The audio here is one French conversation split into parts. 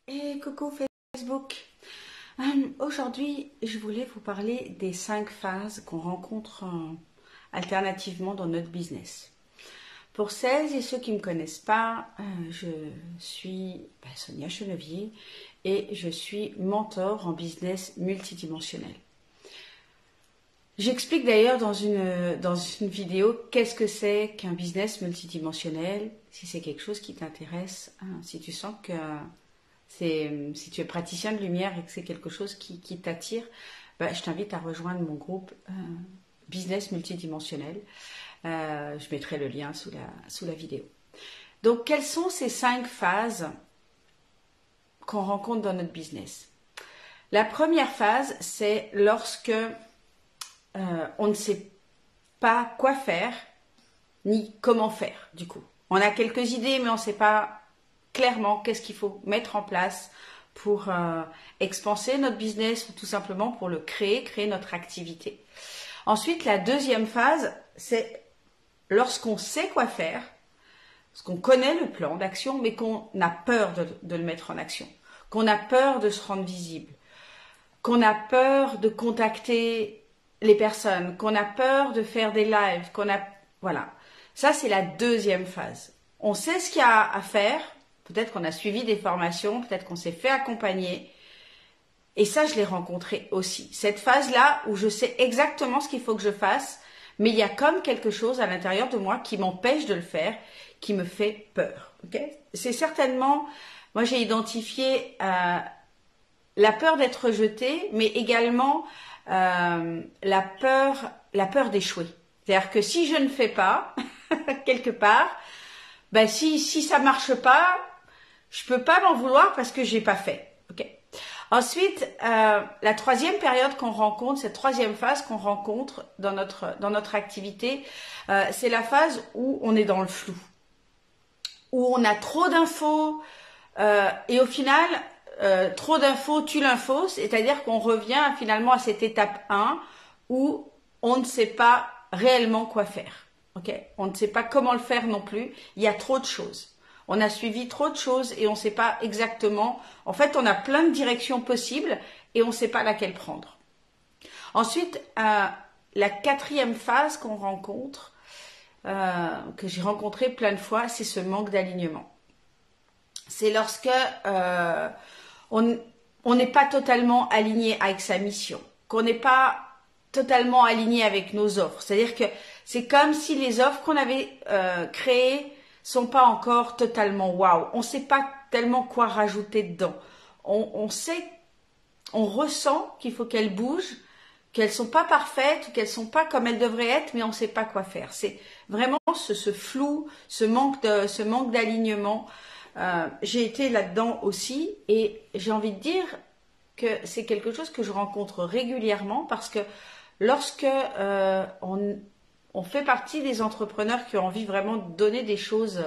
Et coucou Facebook. Aujourd'hui, je voulais vous parler des 5 phases qu'on rencontre alternativement dans notre business. Pour celles et ceux qui ne me connaissent pas, je suis Sonia Chenevier et je suis mentor en business multidimensionnel. J'explique d'ailleurs dans une vidéo qu'est-ce que c'est qu'un business multidimensionnel, si c'est quelque chose qui t'intéresse, si tu sens que si tu es praticien de lumière et que c'est quelque chose qui t'attire, je t'invite à rejoindre mon groupe Business Multidimensionnel. Je mettrai le lien sous la vidéo. Donc, quelles sont ces 5 phases qu'on rencontre dans notre business? La première phase, c'est lorsque on ne sait pas quoi faire, ni comment faire, du coup. On a quelques idées, mais on ne sait pas clairement qu'est-ce qu'il faut mettre en place pour expanser notre business ou tout simplement pour le créer notre activité. Ensuite, la deuxième phase, c'est lorsqu'on sait quoi faire, parce qu'on connaît le plan d'action, mais qu'on a peur de le mettre en action, qu'on a peur de se rendre visible, qu'on a peur de contacter les personnes, qu'on a peur de faire des lives, voilà. Ça, c'est la deuxième phase. On sait ce qu'il y a à faire. Peut-être qu'on a suivi des formations, peut-être qu'on s'est fait accompagner. Et ça, je l'ai rencontré aussi. Cette phase-là où je sais exactement ce qu'il faut que je fasse, mais il y a comme quelque chose à l'intérieur de moi qui m'empêche de le faire, qui me fait peur. Okay? C'est certainement, moi j'ai identifié la peur d'être rejetée, mais également la peur d'échouer. C'est-à-dire que si je ne fais pas, quelque part, si ça marche pas, je peux pas m'en vouloir parce que j'ai pas fait. Okay. Ensuite, la troisième période qu'on rencontre, cette troisième phase qu'on rencontre dans notre activité, c'est la phase où on est dans le flou, où on a trop d'infos et au final, trop d'infos tue l'info, c'est-à-dire qu'on revient finalement à cette étape 1 où on ne sait pas réellement quoi faire. Okay. On ne sait pas comment le faire non plus, il y a trop de choses. On a suivi trop de choses et on ne sait pas exactement. En fait, on a plein de directions possibles et on ne sait pas laquelle prendre. Ensuite, la quatrième phase qu'on rencontre, que j'ai rencontrée plein de fois, c'est ce manque d'alignement. C'est lorsque on n'est pas totalement aligné avec sa mission, qu'on n'est pas totalement aligné avec nos offres. C'est-à-dire que c'est comme si les offres qu'on avait créées sont pas encore totalement waouh. On ne sait pas tellement quoi rajouter dedans. On sait, on ressent qu'il faut qu'elles bougent, qu'elles sont pas parfaites, qu'elles sont pas comme elles devraient être, mais on ne sait pas quoi faire. C'est vraiment ce flou, ce manque d'alignement. J'ai été là-dedans aussi et j'ai envie de dire que c'est quelque chose que je rencontre régulièrement parce que lorsque on fait partie des entrepreneurs qui ont envie vraiment de donner des choses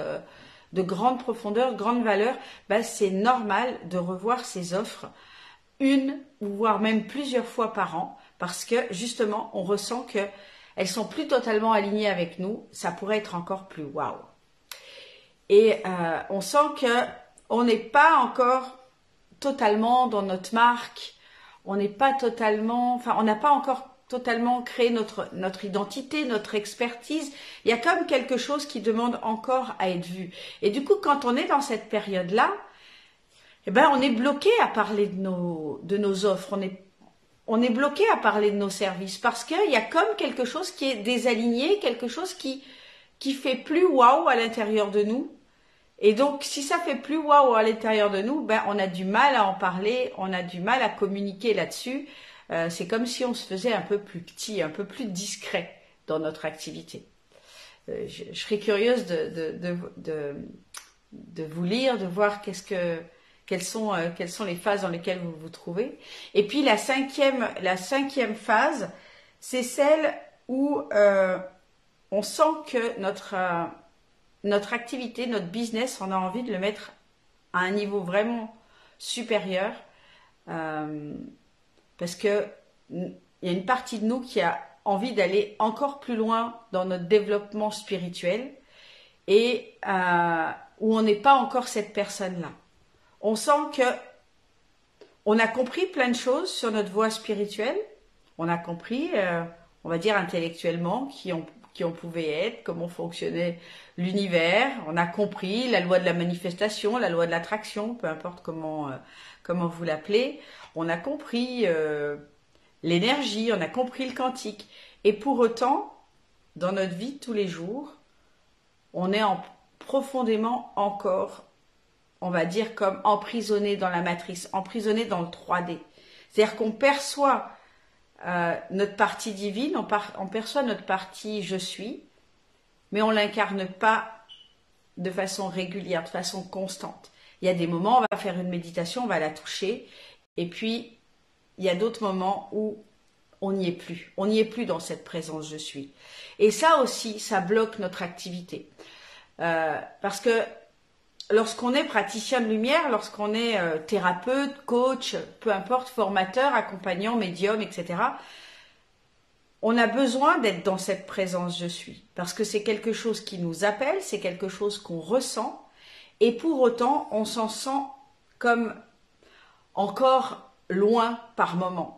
de grande profondeur, de grande valeur, c'est normal de revoir ces offres une ou voire même plusieurs fois par an parce que justement on ressent qu'elles sont plus totalement alignées avec nous, ça pourrait être encore plus waouh. Et on sent qu'on n'est pas encore totalement dans notre marque, on n'est pas totalement, on n'a pas encore totalement créé notre identité, notre expertise. Il y a comme quelque chose qui demande encore à être vu. Et du coup, quand on est dans cette période-là, on est bloqué à parler de nos offres, on est bloqué à parler de nos services parce qu'il y a comme quelque chose qui est désaligné, quelque chose qui fait plus waouh à l'intérieur de nous. Et donc, si ça fait plus waouh à l'intérieur de nous, on a du mal à en parler, on a du mal à communiquer là-dessus. C'est comme si on se faisait un peu plus petit, un peu plus discret dans notre activité. Je serais curieuse de vous lire, de voir quelles sont les phases dans lesquelles vous vous trouvez. Et puis la cinquième phase, c'est celle où on sent que notre activité, notre business, on a envie de le mettre à un niveau vraiment supérieur parce que il y a une partie de nous qui a envie d'aller encore plus loin dans notre développement spirituel et où on n'est pas encore cette personne-là. On sent que On a compris plein de choses sur notre voie spirituelle. On a compris, on va dire intellectuellement, qui on pouvait être, comment fonctionnait l'univers. On a compris la loi de la manifestation, la loi de l'attraction, peu importe comment vous l'appelez. On a compris l'énergie, on a compris le quantique. Et pour autant, dans notre vie de tous les jours, on est profondément encore, on va dire, comme emprisonné dans la matrice, emprisonné dans le 3D. C'est-à-dire qu'on perçoit notre partie divine, on perçoit notre partie je suis, mais on l'incarne pas de façon régulière, de façon constante. Il y a des moments, on va faire une méditation, on va la toucher, et puis il y a d'autres moments où on n'y est plus. On n'y est plus dans cette présence je suis. Et ça aussi, ça bloque notre activité. Parce que lorsqu'on est praticien de lumière, lorsqu'on est thérapeute, coach, peu importe, formateur, accompagnant, médium, etc., on a besoin d'être dans cette présence je suis. Parce que c'est quelque chose qui nous appelle, c'est quelque chose qu'on ressent, et pour autant, on s'en sent comme encore loin par moment.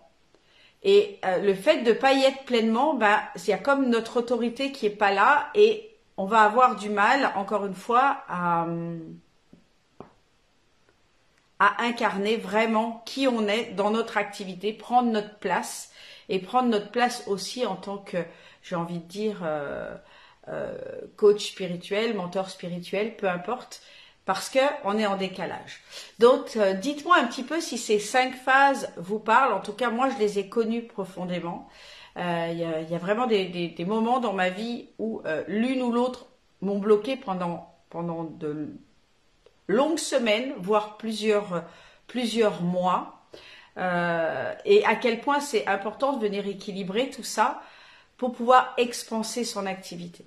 Et le fait de ne pas y être pleinement, il y a comme notre autorité qui n'est pas là, et on va avoir du mal, encore une fois, à incarner vraiment qui on est dans notre activité, prendre notre place, et prendre notre place aussi en tant que, j'ai envie de dire, coach spirituel, mentor spirituel, peu importe, parce qu'on est en décalage. Donc, dites-moi un petit peu si ces 5 phases vous parlent. En tout cas, moi, je les ai connues profondément. Il y a vraiment des moments dans ma vie où l'une ou l'autre m'ont bloqué pendant de longues semaines, voire plusieurs mois. Et à quel point c'est important de venir équilibrer tout ça pour pouvoir expanser son activité.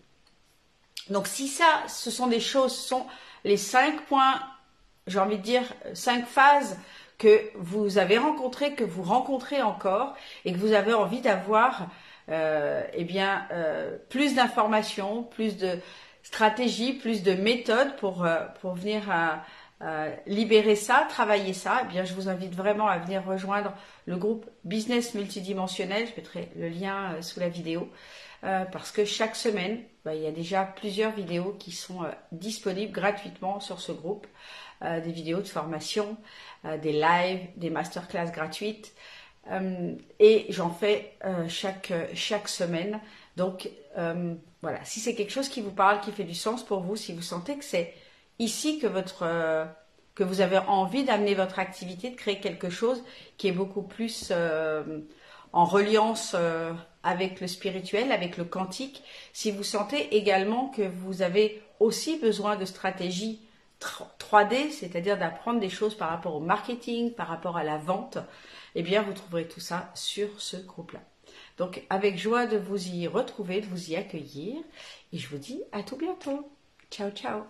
Donc si ça, ce sont des choses, ce sont les 5 points, j'ai envie de dire 5 phases que vous avez rencontrées, que vous rencontrez encore et que vous avez envie d'avoir plus d'informations, plus de stratégies, plus de méthodes pour venir libérer ça, travailler ça, eh bien je vous invite vraiment à venir rejoindre le groupe Business Multidimensionnel. Je mettrai le lien sous la vidéo. Parce que chaque semaine, il y a déjà plusieurs vidéos qui sont disponibles gratuitement sur ce groupe, des vidéos de formation, des lives, des masterclass gratuites, et j'en fais chaque semaine. Donc voilà, si c'est quelque chose qui vous parle, qui fait du sens pour vous, si vous sentez que c'est ici que vous avez envie d'amener votre activité, de créer quelque chose qui est beaucoup plus en reliance avec le spirituel, avec le quantique, si vous sentez également que vous avez aussi besoin de stratégies 3D, c'est-à-dire d'apprendre des choses par rapport au marketing, par rapport à la vente, eh bien vous trouverez tout ça sur ce groupe-là. Donc avec joie de vous y retrouver, de vous y accueillir, et je vous dis à tout bientôt. Ciao, ciao.